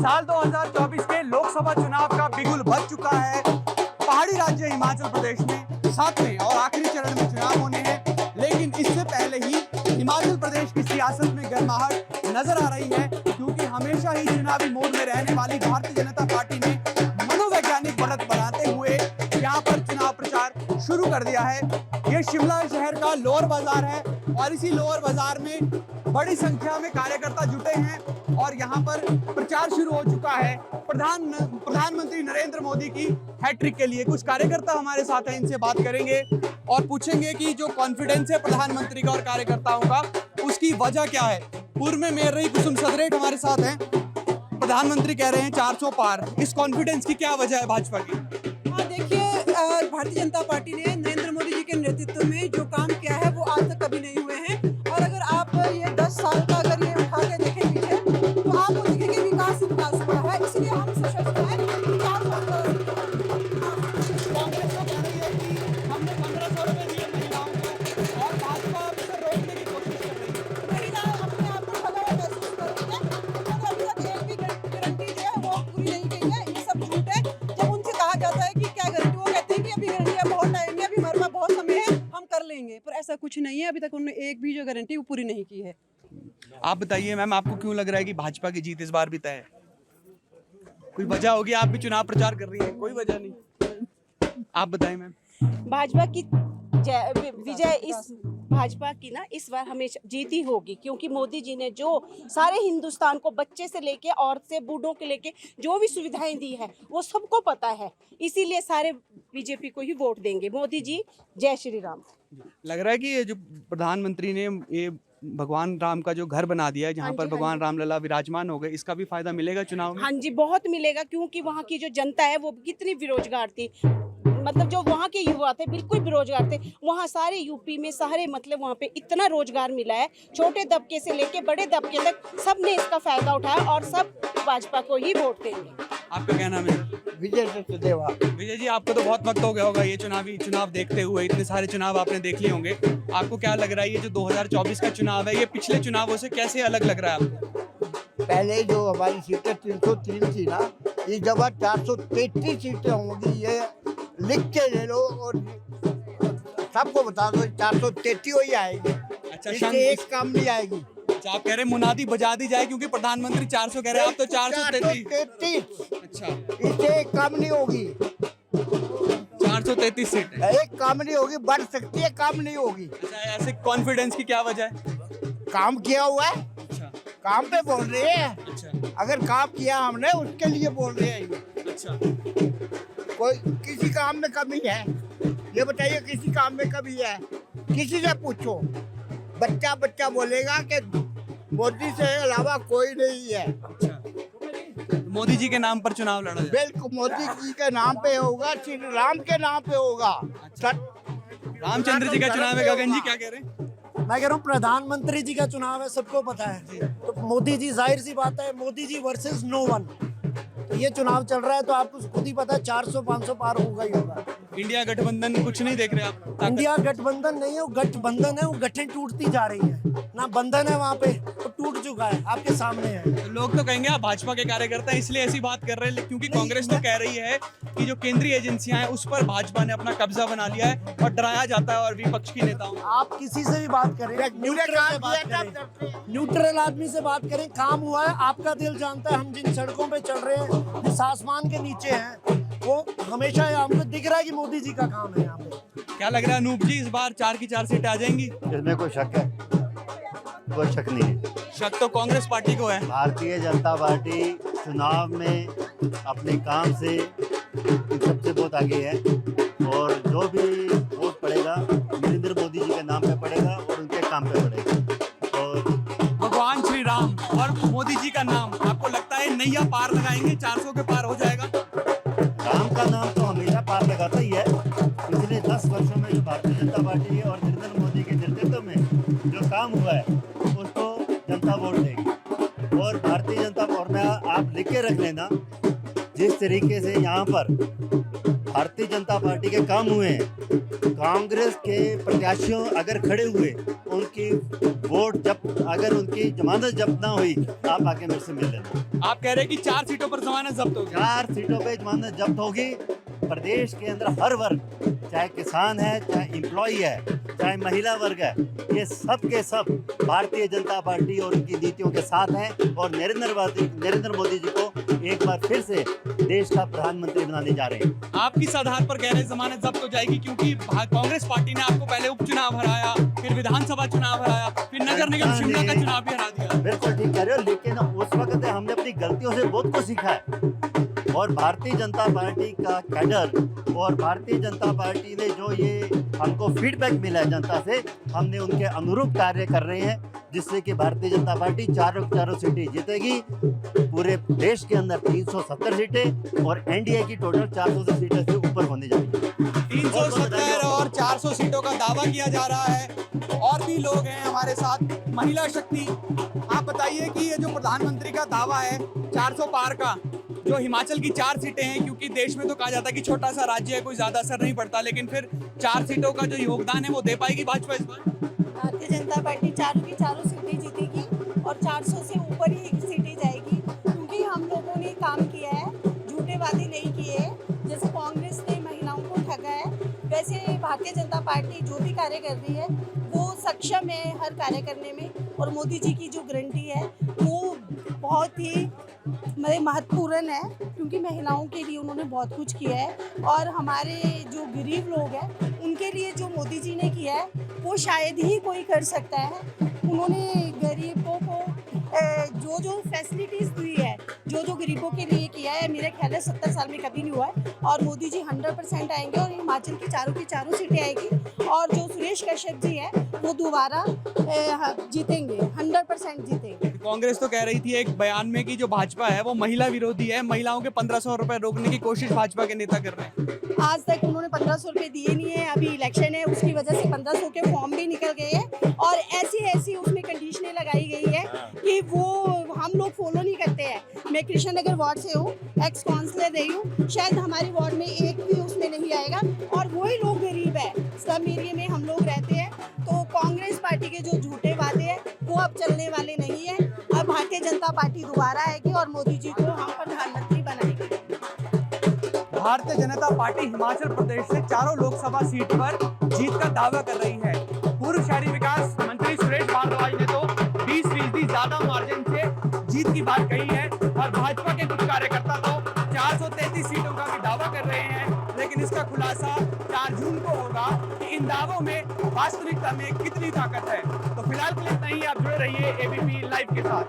साल 2024 के लोकसभा चुनाव का बिगुल बज चुका है। पहाड़ी राज्य हिमाचल प्रदेश में 7वें और आखिरी चरण में चुनाव होने हैं, लेकिन इससे पहले ही हिमाचल प्रदेश की सियासत में गर्माहट नजर आ रही है, क्योंकि हमेशा ही चुनावी मोड में रहने वाली भारतीय जनता पार्टी ने मनोवैज्ञानिक बढ़त बढ़ाते हुए यहाँ पर चुनाव प्रचार शुरू कर दिया है। ये शिमला शहर का लोअर बाजार है और इसी लोअर बाजार में बड़ी संख्या में कार्यकर्ता जुटे हैं और यहाँ पर प्रचार शुरू हो चुका है प्रधानमंत्री नरेंद्र मोदी की हैट्रिक के लिए। कुछ कार्यकर्ता हमारे साथ हैं, इनसे बात करेंगे और पूछेंगे कि जो कॉन्फिडेंस है प्रधानमंत्री का और कार्यकर्ताओं का, उसकी वजह क्या है। पूर्व में मेयर रही कुसुम सदरेट हमारे साथ हैं। प्रधानमंत्री कह रहे हैं 400 पार, इस कॉन्फिडेंस की क्या वजह है भाजपा की? देखिए, भारतीय जनता पार्टी ने नरेंद्र मोदी जी के नेतृत्व में जो काम किया है वो आज तक कभी नहीं हुए हैं। और अगर आप ये 10 साल का अगर ये उठा के देखें पीछे, तो आपको दिखेगा विकास ही विकास हुआ है। इसलिए हम सशक्त हैं कि कांग्रेस तो कह रही है कि हमने 1500 रुपए दिए महिलाओं को और भाजपा उसे रोकने की कोशिश कर रही है। महिलाएं अपने आप को ठगा हुआ महसूस कर रही है, क्योंकि अभी तक एक भी गारंटी जो है वो पूरी नहीं गई है। ये सब झूठ है। जब उनसे कहा जाता है कि क्या गारंटी, वो कहते हैं कि अभी गारंटी है, बहुत टाइम है, अभी हमारे पास बहुत समय है, हम कर लेंगे। पर ऐसा कुछ नहीं है। अभी तक उन्होंने एक भी जो गारंटी वो पूरी नहीं की है। आप बताइए मैम, आपको क्यों लग रहा है कि भाजपा की जीत इस बार भी तय है? कोई वजह होगी, आप भी चुनाव प्रचार कर रही हैं, कोई वजह नहीं, आप बताएं मैम। भाजपा की विजय इस भाजपा की ना इस बार हमेशा जीत ही होगी, क्योंकि मोदी जी ने जो सारे हिंदुस्तान को बच्चे से लेके औरत से बूढ़ों के लेके जो भी सुविधाएं दी है वो सबको पता है। इसीलिए सारे बीजेपी को ही वोट देंगे। मोदी जी, जय श्री राम। लग रहा है कि ये जो प्रधानमंत्री ने ये भगवान राम का जो घर बना दिया है, जहाँ पर भगवान रामलला विराजमान हो गए, इसका भी फायदा मिलेगा चुनाव में? हाँ जी, बहुत मिलेगा, क्योंकि वहाँ की जो जनता है वो कितनी बेरोजगार थी। मतलब जो वहाँ के युवा थे बिल्कुल बेरोजगार थे। वहाँ सारे यूपी में सारे मतलब वहाँ पे इतना रोजगार मिला है, छोटे दबके से लेके बड़े दबके तक सब ने इसका फायदा उठाया और सब भाजपा को ही वोट देंगे। आपका क्या नाम है? विजय सचदेवा। विजय जी, आपको तो बहुत वक्त हो गया होगा ये चुनाव देखते हुए, इतने सारे चुनाव आपने देख लिए होंगे। आपको क्या लग रहा है ये जो 2024 का चुनाव है, ये पिछले चुनावों से कैसे अलग लग रहा है आपको? पहले जो हमारी सीटें 303 थी ना, इस दफा 433 सीटें होंगी। ये लिख के ले लो और सबको बता दो, 433 ही आएगी। अच्छा, इससे एक काम नहीं आएगी। अच्छा, आप कह रहे हैं मुनादी बजा दी जाए, क्योंकि प्रधानमंत्री 400 कह रहे हैं, आप तो 433। अच्छा, इससे एक काम नहीं होगी। 433 सीट है। एक काम नहीं होगी, बढ़ सकती है, काम नहीं होगी। अच्छा, ऐसे कॉन्फिडेंस की क्या वजह है? काम किया हुआ है, अच्छा काम पे बोल रहे हैं। अच्छा अगर काम किया हमने उसके लिए बोल रहे हैं ये। अच्छा, कोई किसी काम में कमी है? ये बताइए, किसी काम में कमी है? किसी से पूछो, बच्चा बोलेगा कि मोदी से अलावा कोई नहीं है। अच्छा, मोदी जी के नाम पर चुनाव लड़ा जाए? बिल्कुल मोदी जी के नाम पे होगा, श्री राम के नाम पे होगा। रामचंद्र जी का चुनाव है। गगन जी क्या कह रहे हैं? मैं कह रहा हूँ प्रधानमंत्री जी का चुनाव है, सबको पता है। तो मोदी जी, जाहिर सी बात है, Modi ji versus no one. तो ये चुनाव चल रहा है तो आपको खुद ही पता है 400-500 पार होगा ही होगा। इंडिया गठबंधन कुछ नहीं देख रहे आप? इंडिया गठबंधन नहीं है, वो गठबंधन है, वो गठन टूटती जा रही है ना, बंधन है वहाँ पे, तो टूट चुका है, आपके सामने है। तो लोग तो कहेंगे आप भाजपा के कार्यकर्ता हैं इसलिए ऐसी बात कर रहे हैं, क्योंकि कांग्रेस तो कह रही है कि जो केंद्रीय एजेंसियां हैं उस पर भाजपा ने अपना कब्जा बना लिया है और डराया जाता है और विपक्ष की नेताओं। आप किसी से भी बात करें, न्यूट्रल आदमी से बात करें, काम हुआ है, आपका दिल जानता है। हम जिन सड़कों पे चल रहे हैं, जिस आसमान के नीचे हैं, वो हमेशा हमको दिख रहा है कि मोदी जी का काम है यहाँ पे। क्या लग रहा है अनूप जी, इस बार 4 की 4 सीटें आ जाएंगी? इसमें कोई शक है? कोई शक नहीं है। शक तो कांग्रेस पार्टी को है। भारतीय जनता पार्टी चुनाव में अपने काम से सबसे बहुत आगे है और जो भी वोट पड़ेगा नरेंद्र मोदी जी के नाम पे पड़ेगा और उनके काम पे पड़ेगा। और भगवान श्री राम और मोदी जी का नाम, आपको लगता है नैया पार लगाएंगे, 400 के पार हो जाएगा? राम का नाम तो हमेशा पार लगाता ही है। पिछले 10 वर्षों में जो भारतीय जनता पार्टी और नरेंद्र मोदी के नेतृत्व में जो काम हुआ है उसको जनता वोट देगी। और भारतीय जनता, और मैं आप लिख के रख लेना, जिस तरीके से यहाँ पर भारतीय जनता पार्टी के काम हुए हैं। कांग्रेस के प्रत्याशियों अगर खड़े हुए, उनकी वोट जब अगर उनकी जमानत जब्त ना हुई, आप आके मेरे से मिल लेना। आप कह रहे हैं कि 4 सीटों पर जमानत जब्त होगी। 4 सीटों पे जमानत जब्त होगी। प्रदेश के अंदर हर वर्ग, चाहे किसान है, चाहे एम्प्लॉय है, चाहे महिला वर्ग है, ये सब के सब भारतीय जनता पार्टी और उनकी नीतियों के साथ हैं और नरेंद्र मोदी जी को एक बार फिर से देश का प्रधानमंत्री बनाने जा रहे हैं। आप किस आधार पर कह रहे हैं जमानत जब्त हो जाएगी? क्योंकि कांग्रेस पार्टी ने आपको पहले उपचुनाव हराया, फिर विधानसभा चुनाव हराया, फिर नगर निगम शिमला का चुनाव भी हरा दिया। बिल्कुल ठीक कह रहे हो, लेकिन उस वक्त हमने अपनी गलतियों से बहुत कुछ सीखा है और भारतीय जनता पार्टी का कैडर और भारतीय जनता पार्टी ने जो ये हमको फीडबैक मिला है जनता से, हमने उनके अनुरूप कार्य कर रहे हैं, जिससे कि भारतीय जनता पार्टी चारों सीटें जीतेगी। पूरे देश के अंदर 370 सीटें और एनडीए की टोटल 400 सीटें से ऊपर होने जा रही है। 370 और 400 सीटों का दावा किया जा रहा है। और भी लोग हैं हमारे साथ, महिला शक्ति। आप बताइए कि ये जो प्रधानमंत्री का दावा है 400 पार का, जो हिमाचल की 4 सीटें हैं, क्योंकि देश में तो कहा जाता है कि छोटा सा राज्य है, कोई ज्यादा असर नहीं पड़ता, लेकिन फिर 4 सीटों का जो योगदान है वो दे पाएगी भाजपा इस बार? भारतीय जनता पार्टी चारों की चारों सीटें जीतेगी और 400 से ऊपर ही सीटें जाएगी, क्योंकि हम लोगों ने काम किया है, झूठे वादे नहीं किए हैं। जैसे कांग्रेस ने महिलाओं को ठगा है, वैसे भारतीय जनता पार्टी जो भी कार्य कर रही है वो सक्षम है हर कार्य करने में। और मोदी जी की जो गारंटी है वो बहुत ही महत्वपूर्ण है, क्योंकि महिलाओं के लिए उन्होंने बहुत कुछ किया है और हमारे जो गरीब लोग हैं उनके लिए जो मोदी जी ने किया है वो शायद ही कोई कर सकता है। उन्होंने गरीबों को जो फैसिलिटीज़ दी है, जो गरीबों के लिए किया है, मेरे ख्याल है 70 साल में कभी नहीं हुआ है। और मोदी जी 100% आएंगे और हिमाचल की चारों सीटें आएगी और जो सुरेश कश्यप जी है वो दोबारा जीतेंगे, 100% जीतेंगे। कांग्रेस तो कह रही थी एक बयान में कि जो भाजपा है वो महिला विरोधी है, महिलाओं के 1500 रुपए रोकने की कोशिश भाजपा के नेता कर रहे हैं। आज तक उन्होंने 1500 रुपये दिए नहीं है, अभी इलेक्शन है उसकी वजह से 1500 के फॉर्म भी निकल गए हैं और ऐसी उसमें कंडीशनें लगाई गई है कि वो हम लोग फॉलो नहीं करते हैं। मैं कृष्णनगर वार्ड से हूँ, एक्स काउंसलर रही हूँ, शायद हमारी वार्ड में एक भी उसमें नहीं आएगा और वही लोग गरीब है, स्लम एरिया में हम लोग रहते हैं। तो कांग्रेस पार्टी के जो झूठे वादे हैं वो अब चलने वाले नहीं है। अब भारतीय जनता पार्टी दोबारा आएगी और मोदी जी को हम प्रधानमंत्री बनाएंगे। भारतीय जनता पार्टी हिमाचल प्रदेश से चारों लोकसभा सीट पर जीत का दावा कर रही है। पूर्व शहरी विकास मंत्री सुरेश भारद्वाज ने तो 20% ज्यादा मार्जिन से जीत की बात कही है और भाजपा के कुछ कार्यकर्ता तो 433 सीटों का भी दावा कर रहे हैं, लेकिन इसका खुलासा 4 जून को होगा कि इन दावों में वास्तविकता में कितनी ताकत है। तो फिलहाल के लिए इतना ही, आप जुड़े रहिए एबीपी लाइव के साथ।